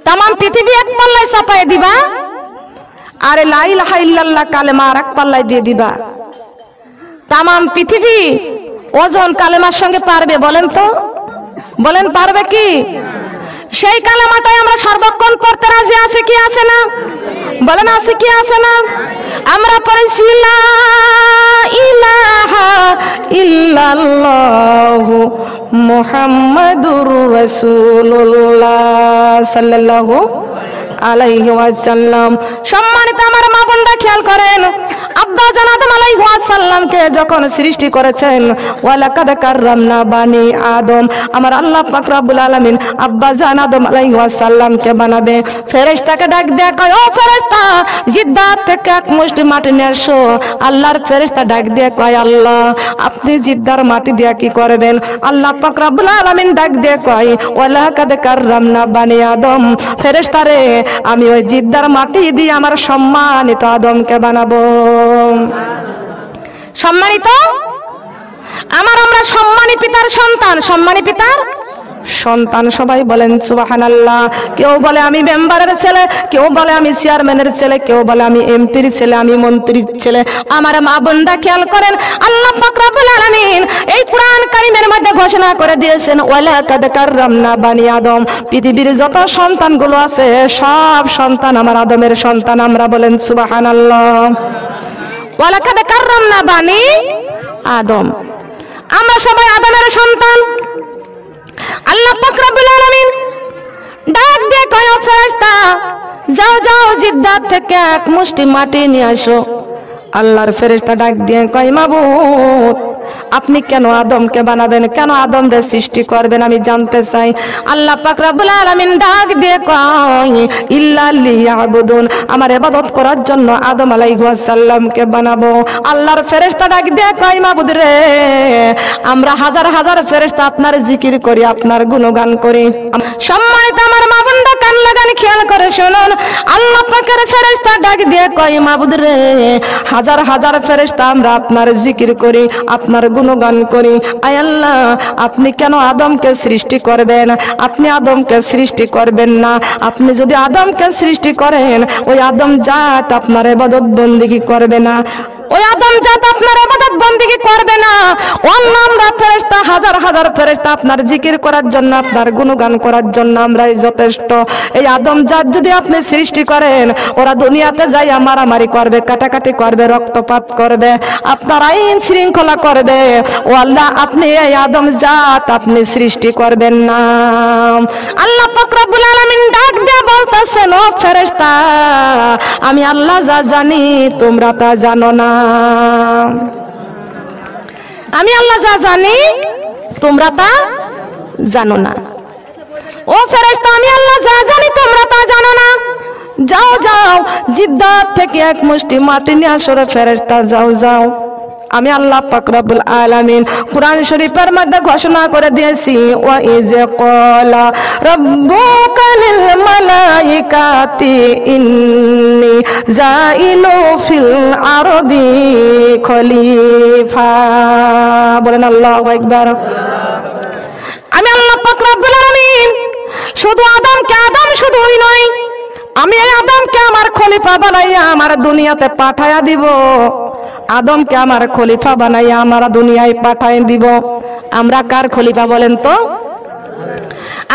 তাম পৃথিবী এক পাল্লায় চাপাই দিবা, আরে লা ইলাহা ইল্লাল্লাহ কালেমা আর এক পাল্লায় দিয়ে দিবা। তাম পৃথিবী ওজন কালেমার সঙ্গে পারবে? বলেন তো, বলেন পারবে কি? সেই কালেমাটাই আমরা সর্বক্ষণ পড়তে রাজি আছে কি আছে না? বলেন আছে কি আছে না? আমরা পড়েছি লা ইলাহা ইল্লাল্লাহু মুহাম্মাদুর রাসূলুল্লাহ সাল্লাল্লাহু আলাইহি ওয়াসাল্লাম। সম্মানিত আমার মা বোনরা খেয়াল করেন, আব্বা জান আদম আলাইহিস সালামকে যখন সৃষ্টি করেছেন, ওয়ালাকাদ কাররামনা বানি আদম, আমার আল্লাহ পাক রব্বুল আলামিন আব্বা জান আদম আলাইহিস সালামকে বানাবে। ফেরেশতাকে ডাক দেয়া কয়, ও ফেরেশতা, জিদ্দাত থেকে এক মুষ্টি মাটি নিয়ে এসো। আল্লাহর ফেরেশতা ডাক দিয়ে কয়, আল্লাহ আপনি জিদ্দার মাটি দিয়া কি করবেন? আল্লাহ পাক রব্বুল আলামিন ডাক দিয়ে কয়, ওয়ালাকাদ কাররামনা বানি আদম, ফেরেশতারে আমি ওই জিদ্দার মাটি দিয়ে আমার সম্মানিত আদমকে বানাবো। সম্মানিত আমরা সম্মানী পিতার সন্তান, সম্মানী পিতার সন্তান। সবাই বলেন সুবহানাল্লাহ। কেউ বলে আমি মেম্বারের ছেলে, কেউ বলে আমি চেয়ারম্যানের ছেলে, কেউ বলে আমি এমপির ছেলে, আমি মন্ত্রীর ছেলে। আমার মা বোনরা খেয়াল করেন, আল্লাহ পাক রব্বুল আলামিন এই কুরআন কারীমের মধ্যে ঘোষণা করে দিয়েছেন, ওয়ালাকাদ কাররামনা বানি আদম, পৃথিবীর যত সন্তানগুলো আছে সব সন্তান আমার আদমের সন্তান। আমরা বলেন সুবহানাল্লাহ। ওয়ালাকাদ কাররামনা বানি আদম, আমরা সবাই আদমের সন্তান। আল্লাহ পাক রব্বুল আলামিন ডাক দিয়ে কয়, ফেরেশতা যাও যাও জিদ্দাত থেকে এক মুষ্টি মাটি নিয়ে আসো। আল্লাহর ফেরেশতা ডাক দিয়ে কয়, মাবুদ আপনি কেন আদমকে বানাবেন, কেন আদমরে সৃষ্টি করবেন, আমি জানতে চাই। আল্লাহ পাক রব্বুল আলামিন ডাক দিয়ে কয়, ইল্লা লিয়াবুদুন, আমার ইবাদত করার জন্য আদম আলাইহিস সালামকে বানাবো। আল্লাহর ফেরেশতা ডাক দিয়ে কয়, মাবুদ রে, আমরা হাজার হাজার ফেরেশতা আপনার জিকির করি, আপনার গুণগান করি। সম্মানিত আমার মা বোনরা কান লাগান খেয়াল করে শুনুন, আল্লাহ পাকের ফেরেশতা ডাক দিয়ে কয়, মাবুদ রে, হাজার হাজার ফেরেশতা আমরা আপনার জিকির করি, আপনার গুণগান করি। আয় আল্লাহ, আপনি কেন আদমকে সৃষ্টি করবেন? আপনি আদমকে সৃষ্টি করবেন না। আপনি যদি আদমকে সৃষ্টি করেন, ওই আদম জাত আপনার ইবাদত বন্দেগী করবে না, ওই আদম জাত আপনার ইবাদত বন্দেগী করবে না। অন্য আমরা ফেরেশতা হাজার হাজার ফেরেশতা আপনার জিকির করার জন্য, আপনার গুণগান করার জন্য আমরাই যথেষ্ট। এই আদম জাত যদি আপনি সৃষ্টি করেন, ওরা দুনিয়াতে যাই মারামারি করবে, কাটাকাটি করবে, রক্তপাত করবে, আপনার আইন শৃঙ্খলা করবে। ও আল্লাহ, আপনি এই আদম জাত আপনি সৃষ্টি করবেন না। আল্লাহ পাক রব্বুল আলামিন ডাক দিয়ে বলতেছেন, ও ফেরেশতা, আমি আল্লাহ যা জানি তোমরা তা জানো না। আমি আল্লাহ যা জানি তোমরা তা জানো না। ও ফেরেশতা, আমি আল্লাহ যা জানি তোমরা তা জানো না। যাও যাও জিদ্দাত থেকে এক মুষ্টি মাটি নিয়ে আসো রে ফেরেশতা, যাও যাও। আমি আল্লাহ পাক রব্বুল আলামিন কুরআন শরীফের মধ্যে ঘোষণা করে দিয়েছি, ওয়া ইয ক্বালা রাব্বুকা লিল মালাইকাতি ইন্নী জাইলু ফিল আরদি খলিফা। বলেন আল্লাহু আকবার। আমি আল্লাহ পাক রব্বুল আলামিন শুধু আদমকে আদম শুধুই নয়, আমি এই আদমকে আমার খলিফা বানাইয়া আমার দুনিয়াতে পাঠায়া দিব। আদমকে আমার খলিফা বানাইয়া আমার দুনিয়ায় পাঠাই দিব। আমরা কার খলিফা বলেন তো?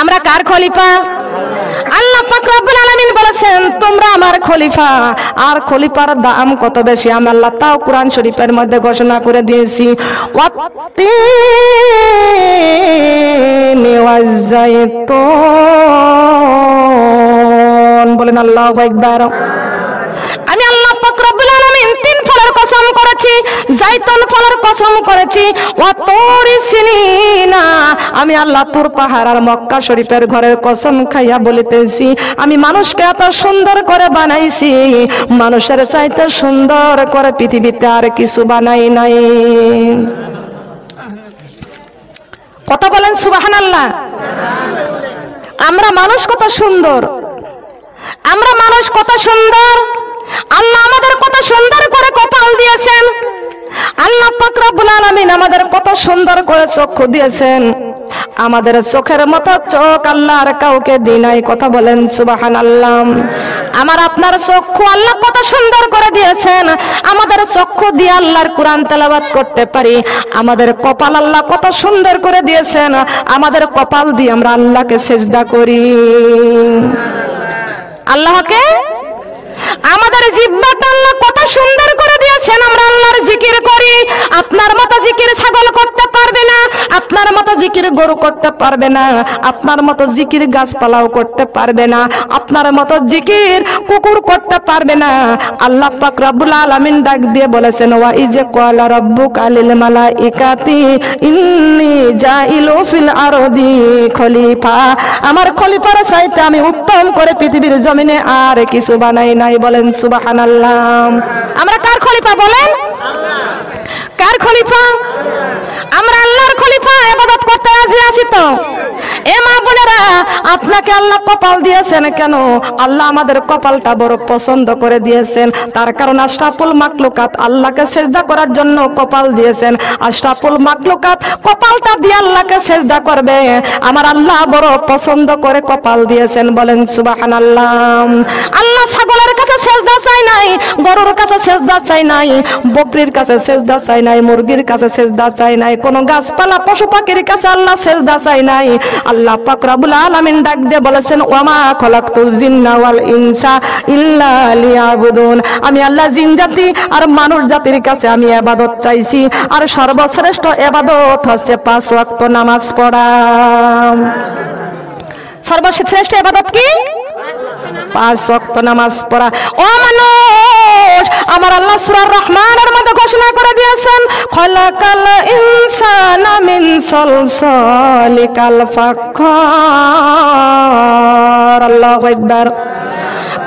আমরা কার খলিফা? আল্লাহ পাক রব্বুল আলামিন বলেছেন, তোমরা আমার খলিফা। আর খলিফার দাম কত বেশি আমি আল্লাহ তাও কোরআন শরীফের মধ্যে ঘোষণা করে দিয়েছি। ওয়াত্তিনি ওয়াজ-জাইতুন। বলেন আল্লাহু আকবার। আমি আল্লাহ পাক রব্বুল আলামিন তিন ফলের কসম করেছি, জাইতুন ফলের কসম করেছি, ওয়া তুরি সিনিনা, আমি আল্লাহ তুর পাহাড় আর মক্কা শরীফের ঘরের কসম খাইয়া বলিতেছি, আমি মানুষকে এত সুন্দর করে বানাইছি, মানুষের চাইতে সুন্দর করে পৃথিবীতে আর কিছু বানাই নাই। কত বলেন সুবহানাল্লাহ। আমরা মানুষ কত সুন্দর, আমরা মানুষ কত সুন্দর। আল্লাহ আমাদের কত সুন্দর করে কপাল দিয়েছেন। আল্লাহ পাক রব্বুল আলামিন আমাদের কত সুন্দর করে চক্ষু দিয়েছেন, আমাদের চোখের মতো চোখ আল্লাহ আর কাউকে দিই নাই। কথা বলেন সুবহানাল্লাহ। আমার আপনার চক্ষু আল্লাহ কত সুন্দর করে দিয়েছেন, আমাদের চক্ষু দিয়ে আল্লাহর কোরআন তেলাওয়াত করতে পারি। আমাদের কপাল আল্লাহ কত সুন্দর করে দিয়েছেন, আমাদের কপাল দিয়ে আমরা আল্লাহকে সিজদা করি। আল্লাহকে আমাদের জিহ্বাটা আল্লাহ কত সুন্দর করে দিয়েছেন, আমরা আল্লাহর জিকির করি। আপনার মতো জিকির ছাগল করতে পারবে না, আপনার মতো জিকির গরু করতে পারবে না, আপনার মতো জিকির গাছপালাও করতে পারবে না, আপনার মতো জিকির কুকুর করতে পারবে না। আল্লাহ পাক রব্বুল আলামিন ডাক দিয়ে বলেছেন, ওয়া ইজে ক্বালা রাব্বুকা লিল মালাইকাতি ইন্নী জাইলু ফিল আরদি খলিফা। আমার খলিফার চাইতে আমি উত্তম করে পৃথিবীর জমিনে আর কিছু বানাই নাই। বলেন সুবহানাল্লাহ। আমরা কার খলিফা বলেন? কার খলিফা? আমরা আল্লাহর খলিফা, ইবাদত করতে রাজি আছি তো? এ মা বোনেরা, আপনাকে আল্লাহ কপাল দিয়েছেন কেন? আল্লাহ আমাদের কপালটা বড় পছন্দ করে দিয়েছেন, তার কারণ আশরাফুল মাখলুকাত আল্লাহকে সিজদা করার জন্য কপাল দিয়েছেন। আশরাফুল মাখলুকাত কপালটা দিয়ে আল্লাহকে সিজদা করবে, আমার আল্লাহ বড় পছন্দ করে কপাল দিয়েছেন। বলেন সুবহানাল্লাহ। আল্লাহ ছাগলের কাছে সিজদা চাই নাই, গরুর কাছে সিজদা চাই নাই, বকরির কাছে সিজদা চাই নাই, মুরগির কাছে সিজদা চাই নাই, কোন গাছপালা পশু পাখির কাছে আল্লাহ সিজদা চাই নাই। আল্লাহ পাক রব্বুল আলামিন ডাক দিয়ে বলেছেন, ওয়ামা খলাকতুল জিন্না ওয়াল ইনসা ইল্লা লিয়াবুদুন। আমি আল্লাহ জিন জাতি আর মানুষ জাতির কাছে আমি ইবাদত চাইছি, আর সর্বশ্রেষ্ঠ ইবাদত হচ্ছে 5 ওয়াক্ত নামাজ পড়া। সর্বশ্রেষ্ঠ ইবাদত কি? 5 ওয়াক্ত নামাজ পড়া। ও মানুষ, আমার আল্লাহ সূরা রহমানের মধ্যে ঘোষণা করে দিয়েছেন, খলাকাল ইনসানা মিন সলসালিকাল ফাখখার। আল্লাহু আকবার।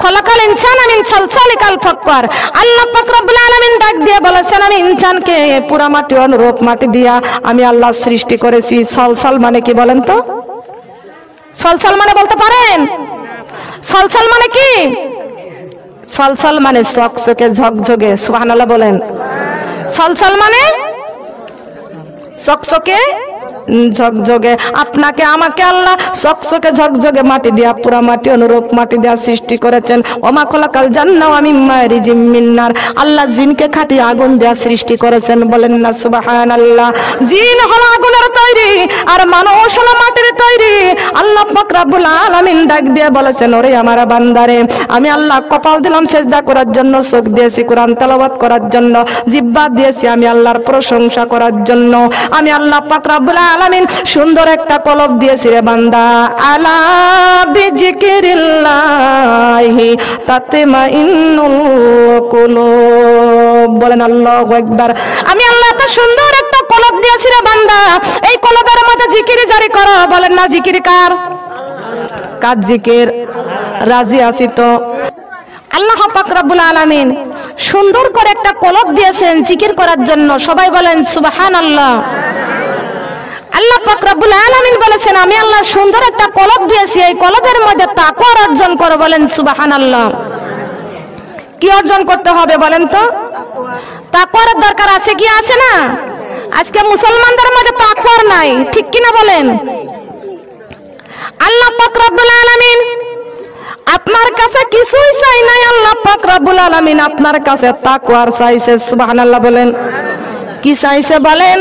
খলাকাল ইনসানা মিন সলসালিকাল ফাখখার। আল্লাহ পাক রব্বুল আলামিন ডাক দিয়ে বলেছেন, আমি ইনসানকে পুরা মাটি অনুরূপ মাটি দিয়া আমি আল্লাহ সৃষ্টি করেছি। সলসল মানে কি বলেন তো? সলসল মানে বলতে পারেন? সলসল মানে কি? সলসল মানে চকচকে ঝকঝকে। সুবহানাল্লাহ বলেন। সলসল মানে চকচকে ঝকঝকে। আপনাকে আমাকে আল্লাহ চকচকে ঝকঝকে মাটি দিয়া পুরা মাটি অনুরূপ মাটি দিয়া সৃষ্টি করেছেন। ওমা খলাকাল জান্না ওয়া মিম্মা রিজিম মিন্নার। আল্লাহ জিনকে খাঁটি আগুন দিয়া সৃষ্টি করেছেন। বলেন না সুবহানাল্লাহ। জিন হলো আগুনের তৈরি আর মানুষ হলো মাটির তৈরি। আল্লাহ পাক রব্বুল আলামিন ডাক দিয়ে বলেছেন, ওরে আমার বান্দারে, আমি আল্লাহ কপাল দিলাম সিজদা করার জন্য, চোখ দিয়েছি কোরআন তেলাওয়াত করার জন্য, জিহ্বা দিয়েছি আমি আল্লাহর প্রশংসা করার জন্য, আমি আল্লাহ পাক রব্বুল আলামিন সুন্দর একটা কলব দিয়েছি রে বান্দা। আলা বিজিকিরিল্লাহি তাতমাইন্নুল কুলুব। বলেন আল্লাহু আকবার। আমি আল্লাহ এত সুন্দর একটা কলব দিয়েছি রে বান্দা, এই কলবের মধ্যে জিকির জারি করো। বলেন না জিকির কার? কার জিকির? রাজি আছি তো? আল্লাহ পাক রব্বুল আলামিন সুন্দর করে একটা কলব দিয়েছেন জিকির করার জন্য। সবাই বলেন সুবহানাল্লাহ। আল্লাহ পাক রব্বুল আলামিন বলেছেন, আমি আল্লাহ সুন্দর একটা কলব দিয়েছি, এই কলবের মধ্যে তাকওয়া অর্জন করো। বলেন সুবহানাল্লাহ। কি অর্জন করতে হবে বলেন তো? তাকওয়ার দরকার আছে কি আছে না? আজকে মুসলমানদের মধ্যে তাকওয়া নাই, ঠিক কি না বলেন? আল্লাহ পাক রব্বুল আলামিন আপনার কাছে কিছুই চাই নাই, আল্লাহ পাক রব্বুল আলামিন আপনার কাছে তাকওয়ার চাইছে। সুবহানাল্লাহ বলেন। কি চাইছে বলেন?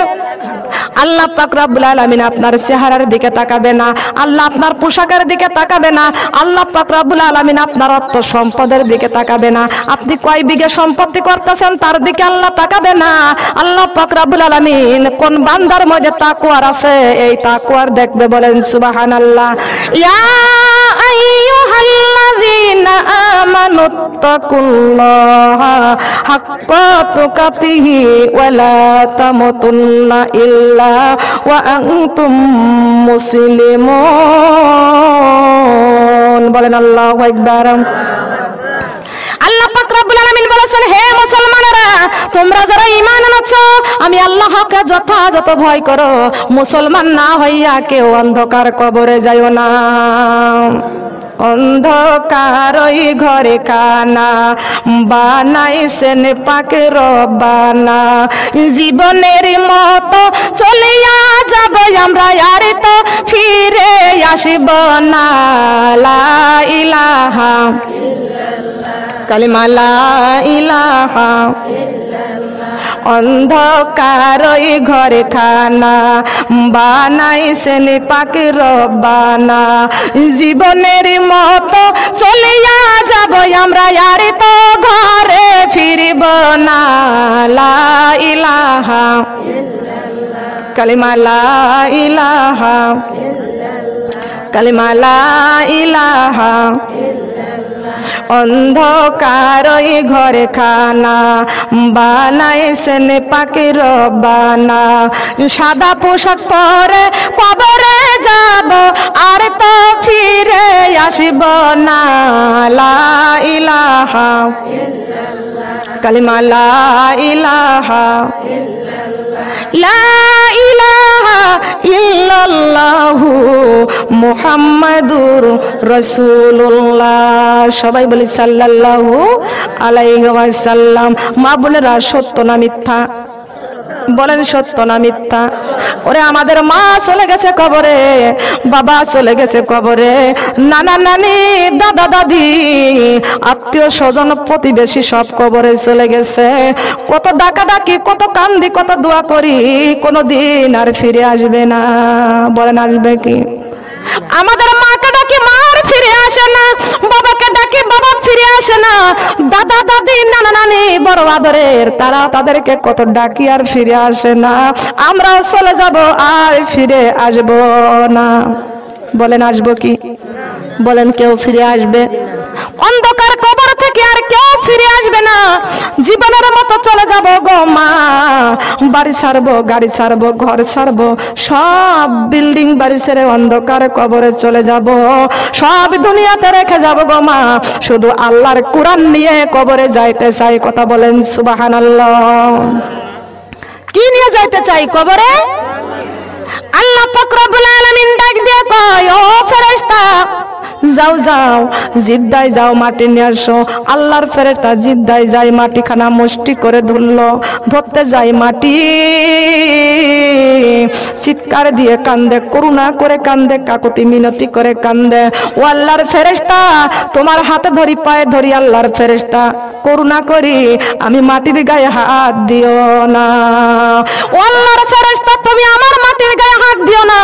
আল্লাহ পাক রব্বুল আলামিন আপনার চেহারার দিকে তাকাবে না, আল্লাহ আপনার পোশাকের দিকে তাকাবে না, আল্লাহ পাক রব্বুল আলামিন আপনার অর্থ সম্পদের দিকে তাকাবে না, আপনি কয় বিঘা সম্পত্তি করতেছেন তার দিকে আল্লাহ তাকাবে না। আল্লাহ পাক রব্বুল আলামিন কোন বান্দার মধ্যে তাকওয়ার আছে এই তাকওয়ার দেখবে। বলেন সুবহানাল্লাহ। ইয়া আইয়ুহাল্লাযীনা আমানুত্তাকুল্লাহা হাক্কা তুকাতিহি ওয়া লা তামুতুন্না ইল্লা ওয়া আনতুম মুসলিমুন। বলেন আল্লাহু আকবার। আল্লাহ পাক রব্বুল আলামিন বলেছেন, হে মুসলমানেরা, তোমরা যারা ঈমান আনছো আমি আল্লাহকে যথাযথ ভয় করো, মুসলমান না হইয়া কেউ অন্ধকার কবরে যাইও না। অন্ধকার ওই ঘরে খানা বানাইছেন পাক রব্বানা। জীবনের মতো চলিয়া যাব আমরা আর তো ফিরে আসব না। লা ইলাহা কালিমা লা ইলাহা অন্ধকার ওই ঘরে খানা বানাইছেন পাক রব্বানা। জীবনের মতো চলিয়া যাব আমরা আর তো ঘরে ফিরব না। লা ইলাহা কালিমা লা ইলাহা কালিমা লা ইলাহা অন্ধকার ওই ঘরে খানা বানাইছেন পাক রব্বানা। সাদা পোশাক পরে কবরে যাব আর তো ফিরে আসব না। লা ইলাহা কালিমা লা ইলাহা লা ইলাহা ইল্লাল্লাহু মুহাম্মাদুর রাসূলুল্লাহ। সবাই বলি সাল্লাল্লাহু আলাইহি ওয়াসাল্লাম। মা বোনেরা, সত্য না মিথ্যা? বলেন সত্য না মিথ্যা? ওরে আমাদের মা চলে গেছে কবরে, বাবা চলে গেছে কবরে, নানা নানি দাদা দাদি আত্মীয় স্বজন প্রতিবেশী সব কবরে চলে গেছে। কত ডাকাডাকি, কত কান্দি, কত দোয়া করি, কোনদিন আর ফিরে আসবে না। বলেন আসবে কি? আমাদের মাকে ডাকি মা আর ফিরে আসে না, বাবাকে ডাকি বাবা ফিরে আসে না, দাদা দাদি নানা নানি বড় আদরের তারা তাদেরকে কত ডাকি আর ফিরে আসে না। আমরাও চলে যাব আর ফিরে আসব না। বলেন আসবো কি? বলেন কেউ ফিরে আসবে? অন্ধকার কবর থেকে আর কেউ ফিরে আসবে না। জীবনের মতো চলে যাব গো মা। বাড়ি ছাড়বো, গাড়ি ছাড়বো, ঘর ছাড়বো, সব বিল্ডিং বাড়ি ছেড়ে অন্ধকার কবরে চলে যাব। সব দুনিয়াতে রেখে যাব গো মা। শুধু আল্লাহর কোরআন নিয়ে কবরে যাইতে চাই। কথা বলেন সুবহানাল্লাহ। কি নিয়ে যাইতে চাই কবরে? আল্লাহ পাক রব্বুল আলামিন ডাক দিয়ে কয়, ও ফেরেশতা যাও যাও, জিদ্দায় যাও, মাটি নিয়ে আসো। আল্লাহর ফেরেশতা জিদ্দায় যাই, মাটিখানা মুষ্টি করে ধরলো, ধরতে যাই মাটি চিৎকার দিয়ে কান্দে, করুণা করে কান্দে, কাকুতি মিনতি করে কান্দে। ও আল্লাহর ফেরেশতা, তোমার হাতে ধরি, পায়ে ধরি, আল্লাহর ফেরেশতা করুণা করি, আমি মাটির গায়ে হাত দিও না। ও আল্লাহর ফেরেশতা, তুমি আমার মাটির গায়ে হাত দিও না।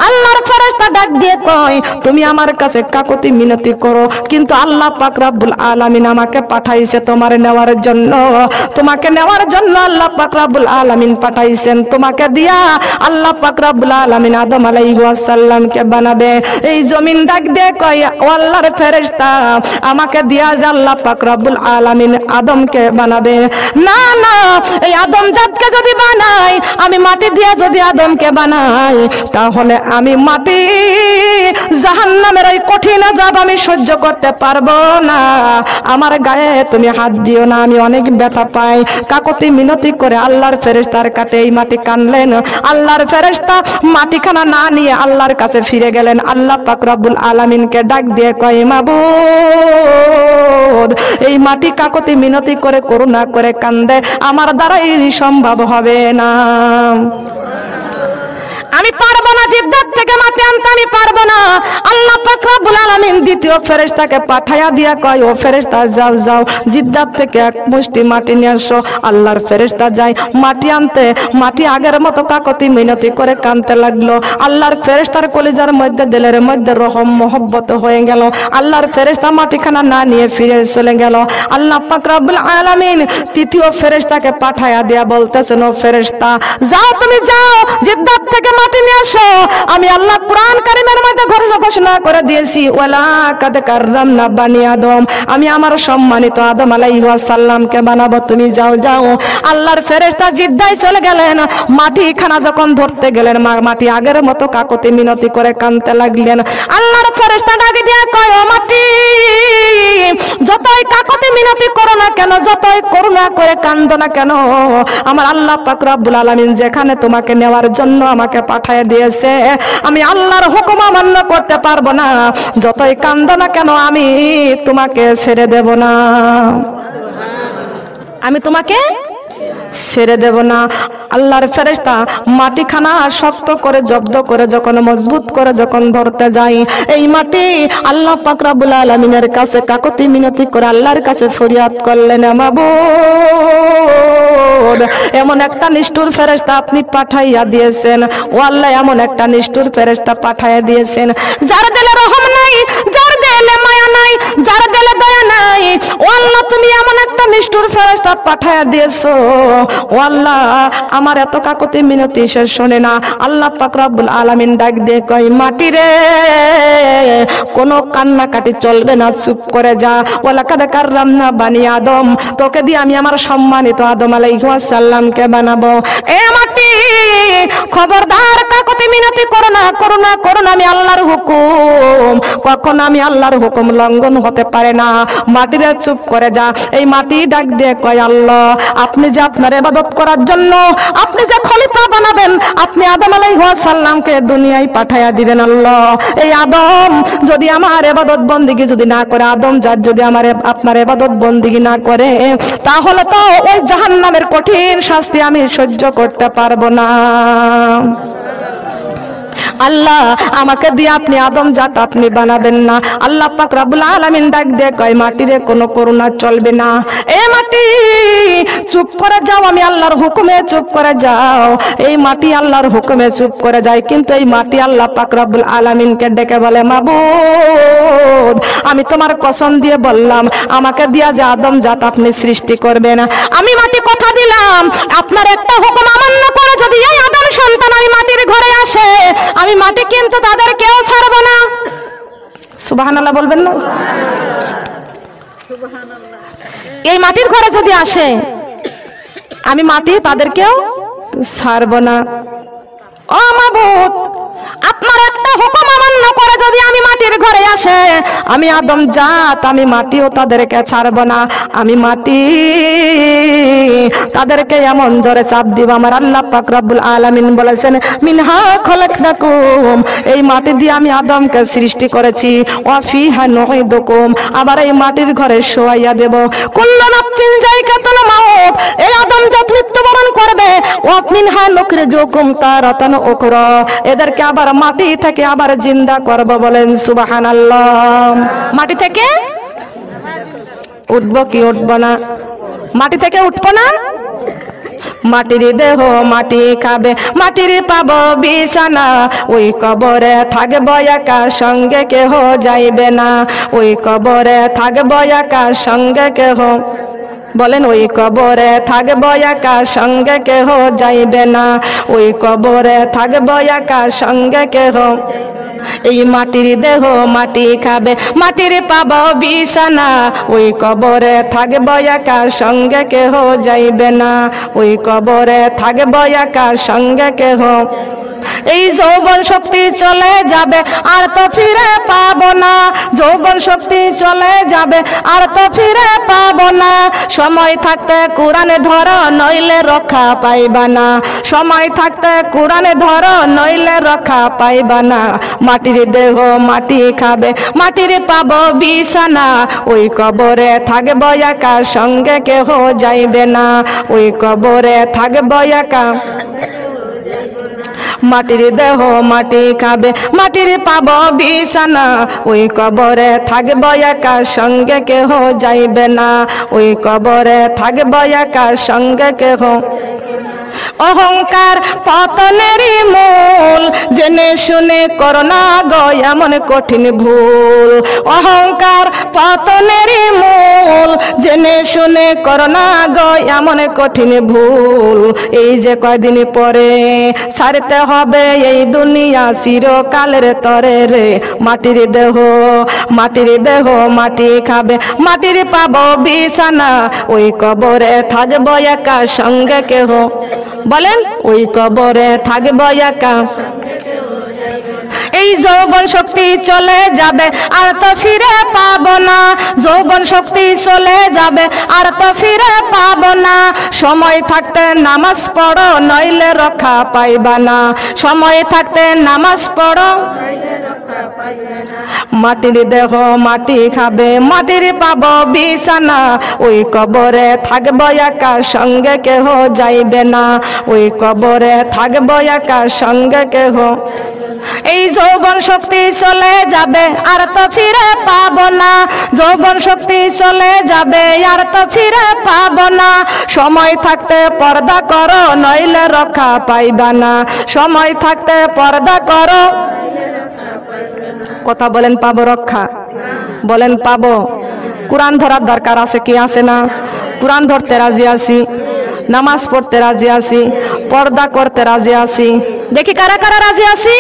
আল্লাহর ফেরেশতা ডাক দিয়ে কয়, তুমি আমার কাছে কাকুতি মিনতি করো, কিন্তু আল্লাহ পাক রব্বুল আলামিন আমাকে পাঠাইছে তোমার নেওয়ার জন্য। তোমাকে নেওয়ার জন্য আল্লাহ পাক রব্বুল আলামিন পাঠাইছেন। তোমাকে দিয়া আল্লাহ পাক রব্বুল আলামিন আদম আলাইহিস সালামকে বানাবে। এই জমিন ডাক দিয়ে কয়, ও আল্লাহর ফেরেশতা, আমাকে দিয়া যে আল্লাহ পাক রব্বুল আলামিন আদমকে বানাবে। না না, এই আদম জাতকে যদি বানাই, আমি মাটি দিয়া যদি আদমকে বানাই, তাহলে আমি মাটি জাহান্নামের এই কঠিন আযাব আমি সহ্য করতে পারবো না। আমার গায়ে তুমি হাত দিও না, আমি অনেক ব্যথা পাই। কাকুতি মিনতি করে আল্লাহর ফেরেশতার কাছে এই মাটি কানলেন। আল্লাহর ফেরেশতা মাটিখানা না নিয়ে আল্লাহর কাছে ফিরে গেলেন। আল্লাহ পাক রব্বুল আলামিনকে ডাক দিয়ে কয়, মাবুদ, এই মাটি কাকুতি মিনতি করে করুণা করে কান্দে, আমার দ্বারাই সম্ভব হবে না। আমি পারবো না, জিদ্দাত থেকে মাটি আনতে আমি পারবো না। আল্লাহ পাক রব্বুল আলামিন দ্বিতীয় ফেরেশতাকে পাঠাইয়া দিয়া কয়, ও ফেরেশতা যাও যাও, জিদ্দাত থেকে এক মুষ্টি মাটি নিয়ে আসো। আল্লাহর ফেরেশতা যায় মাটি আনতে। মাটি আগের মতো কাকতি মিনতি করে কানতে লাগলো। আল্লাহর ফেরেশতার কলিজার মধ্যে, দিলের মধ্যে রহম মহব্বত হয়ে গেল। আল্লাহর ফেরেশতা মাটিখানা না নিয়ে ফিরে চলে গেল। আল্লাহ পাক রব্বুল আলামিন তৃতীয় ফেরেশতাকে পাঠাইয়া দিয়া বলতেছেন, ও ফেরেশতা যাও, তুমি যাও, জিদ্দাত থেকে মাটি নিয়ে আসো। আমি আল্লাহ কোরআন কারীমের মধ্যে ঘোষণা করে দিয়েছি, ওয়ালা কাদ কাররামনা বানি আদম, আমি আমার সম্মানিত আদম আলাইহিস সালামকে বানাবো। তুমি যাও যাও। আল্লাহর ফেরেশতা জিদ্দায় চলে গেলেন। মাটি খানা যখন ধরতে গেলেন, মাটি আগের মতো কাকুতি মিনতি করে কানতে লাগলেন। আল্লাহর ফেরেশতা ডাক দিয়ে কয়, ও মাটি, যতই কাকুতি মিনতি করো না কেন, যতই করুণা করে কান্দো না কেন, আমার আল্লাহ পাক রব্বুল আলামিন যেখানে তোমাকে নেওয়ার জন্য আমাকে পাঠিয়ে দিয়েছে, আমি আল্লাহর হুকুম অমান্য করতে পারবো না। যতই কান্দো না কেন আমি তোমাকে ছেড়ে দেব না, আমি তোমাকে ছেড়ে দেব না। আল্লাহর ফেরেশতা মাটিখানা শক্ত করে জব্দ করে যখন মজবুত করে যখন ধরতে যাই, এই মাটি আল্লাহ পাক রব্বুল আলামিনের কাছে কাকুতি মিনতি করে আল্লাহর কাছে ফরিয়াদ করলেন, মাবুদ এমন একটা নিষ্ঠুর ফেরেশতা আপনি পাঠাইয়া দিয়েছেন, ও আল্লাহ এমন একটা নিষ্ঠুর ফেরেশতা পাঠাইয়া দিয়েছেন যার দিলে রহম নাই, যার দিলে মায়া নাই, যার দিলে দয়া নাই। ও আল্লাহ তুমি এমন একটা নিষ্ঠুর ফেরেশতা পাঠাইয়া দিয়েছো, ও আল্লাহ আমার এত কাকুতি মিনতি সে শোনে না। আল্লাহ পাক রব্বুল আলামিন ডাক দিয়ে কয়, মাটি রে কোনো কান্নাকাটি চলবে না, চুপ করে যা। ওয়ালাকাদ কাররামনা বানি আদম, তোকে দিয়ে আমি আমার সম্মানিত আদম আলাইহিস সালামকে বানাবো। এ মাটি খবরদার কাকুতি মিনতি করো না, করো না, করো না, আমি আল্লাহর হুকুম, কখন আমি আল্লাহর হুকুম লঙ্ঘন হতে পারে না। মাটিরে চুপ করে যা। এই মাটি ডাক দিয়ে কয়, আল্লাহ আপনি যে আপনার ইবাদত করার জন্য আপনি যে খলিফা বানাবেন, আপনি আদম আলাইহিস সালামকে দুনিয়ায় পাঠাইয়া দিবেন। আল্লাহ এই আদম যদি আমার ইবাদত বন্দেগী যদি না করে, আদম জাত যদি আমার আপনার ইবাদত বন্দেগী না করে, তাহলে তো ওই জাহান্নামের কঠিন শাস্তি আমি সহ্য করতে পারবো না। আল্লাহ আমাকে দিয়ে আপনি আদম জাত আপনি বানাবেন না। আল্লাহ পাক রব্বুল আলামিন ডাক দিয়ে কয়, মাটিরে কোনো করুণা চলবে না। এ মাটি চুপ করে যাও, আমি আল্লাহর হুকুমে চুপ করে যাও। এই মাটি আল্লাহর হুকুমে চুপ করে যায়, কিন্তু এই মাটি আল্লাহ পাক রব্বুল আলামিনকে ডেকে বলে, মাবুদ আমি তোমার কসম দিয়ে বললাম, আমাকে দিয়া যে আদম জাত আপনি সৃষ্টি করবেন, আমি মাটি কথা দিলাম আপনার একটা হুকুম অমান্য করে যদি এই আদম সন্তান আমি মাটির ঘরে আসে, আমি মাটি কিন্তু তাদের কেউ ছাড়বো না। সুবহানাল্লাহ বলবেন না? এই মাটির ঘরে যদি আসে আমি মাটি তাদেরকেও ছাড়বো না। ও মাবুদ আপনার একটা হুকুম অমান্য করে যদি আমি মাটির ঘরে আসে, আমি আদম জাত আমি মাটিও তাদেরকে ছাড়বো না। আমি মাটি তাদেরকে এমন জোরে চাপ দিব। আমার আল্লাহ পাক রব্বুল আলামিন বলেছেন, মিনহা খলাকনাকুম, এই মাটি দিয়ে আমি আদমকে সৃষ্টি করেছি, ওয়া ফিহা নুঈদুকুম, আবার এই মাটির ঘরে শোয়াইয়া দেব। কুল্লু নাফসিন যায়কাতুল মাউত, এই আদম জাত মৃত্যুবরণ করবে। ওয়া মিনহা নুখরিজুকুম তারাতান উখরা, এদেরকে আবার মাটি থেকে আবার জিন্দা করব। বলেন সুবহানাল্লাহ। মাটি থেকে উঠবো কি উঠবো না? মাটি থেকে উঠবো না? মাটির দেহ মাটি খাবে, মাটির পাবো বিছানা, ওই কবরে থাকবো একা, সঙ্গে কেহ যাইবে না। ওই কবরে থাকবো একা, সঙ্গে কেহ, বলেন ওই কবরে থাকবো একা, সঙ্গে কেহ যাইবে না। ওই কবরে থাকবো একা, সঙ্গে কেহ, এই মাটির দেহ মাটি খাবে, মাটির পাবো বিছানা, ওই কবরে থাকবো একা, সঙ্গে কেহ যাইবে না। ওই কবরে থাকবো একা, সঙ্গে কেহ, এই যৌবন শক্তি চলে যাবে আর তো ফিরে পাবো না। যৌবন শক্তি চলে যাবে আর তো ফিরে পাবো না। সময় থাকতে কোরআনে ধরো, নইলে রক্ষা পাইবা না। সময় থাকতে কোরআনে ধরো, নইলে রক্ষা পাইবা না। মাটির দেহ মাটি খাবে, মাটির পাবো বিছানা, ওই কবরে থাকবো একা, সঙ্গে কেহ যাইবে না। ওই কবরে থাকবো একা, মাটির দেহ মাটি খাবে, মাটির পাবো বিছানা, ওই কবরে থাকবো একা, সঙ্গে কেহ যাইবে না। ওই কবরে থাকবো একা, সঙ্গে কেহ, অহংকার পতনেরই মূল, জেনে শুনে করো না গো এমন কঠিন ভুল। অহংকার পতনেরই মূল, জেনে শুনে করো না গো এমন কঠিন ভুল। এই যে কয়দিন পরে ছাড়তে হবে এই দুনিয়া চিরকালের তরে রে। মাটির দেহ মাটির দেহ মাটি খাবে, মাটির পাবো বিছানা, ওই কবরে থাকবো একা, সঙ্গে কেহ, বলেন ওই কবরে থাকবো একা। এই যৌবন শক্তি চলে যাবে আর তো ফিরে পাবো না। যৌবন শক্তি চলে যাবে আর তো ফিরে পাবো না। সময় থাকতে নামাজ পড়ো নইলে রক্ষা পাইবা না। সময় থাকতে নামাজ পড়ো, মাটির দেহ মাটি খাবে, মাটির পাবো বিছানা। ওই কবরে থাকবো একা, সঙ্গে কেহ যাইবে না। ওই কবরে থাকবো একা, সঙ্গে কেহ। এই যৌবন শক্তি চলে যাবে আর তো ফিরে পাবো না। যৌবন শক্তি চলে যাবে আর তো ফিরে পাবো না। সময় থাকতে পর্দা করো নইলে রক্ষা পাইবা না। সময় থাকতে পর্দা করো। কথা বলেন পাবো রক্ষা? বলেন পাবো? কোরআন ধরার দরকার আছে কি আছে না? কোরআন ধরতে রাজি আছি, নামাজ পড়তে রাজি আছি, পর্দা করতে রাজি আছি। দেখি কারা কারা রাজি আছি।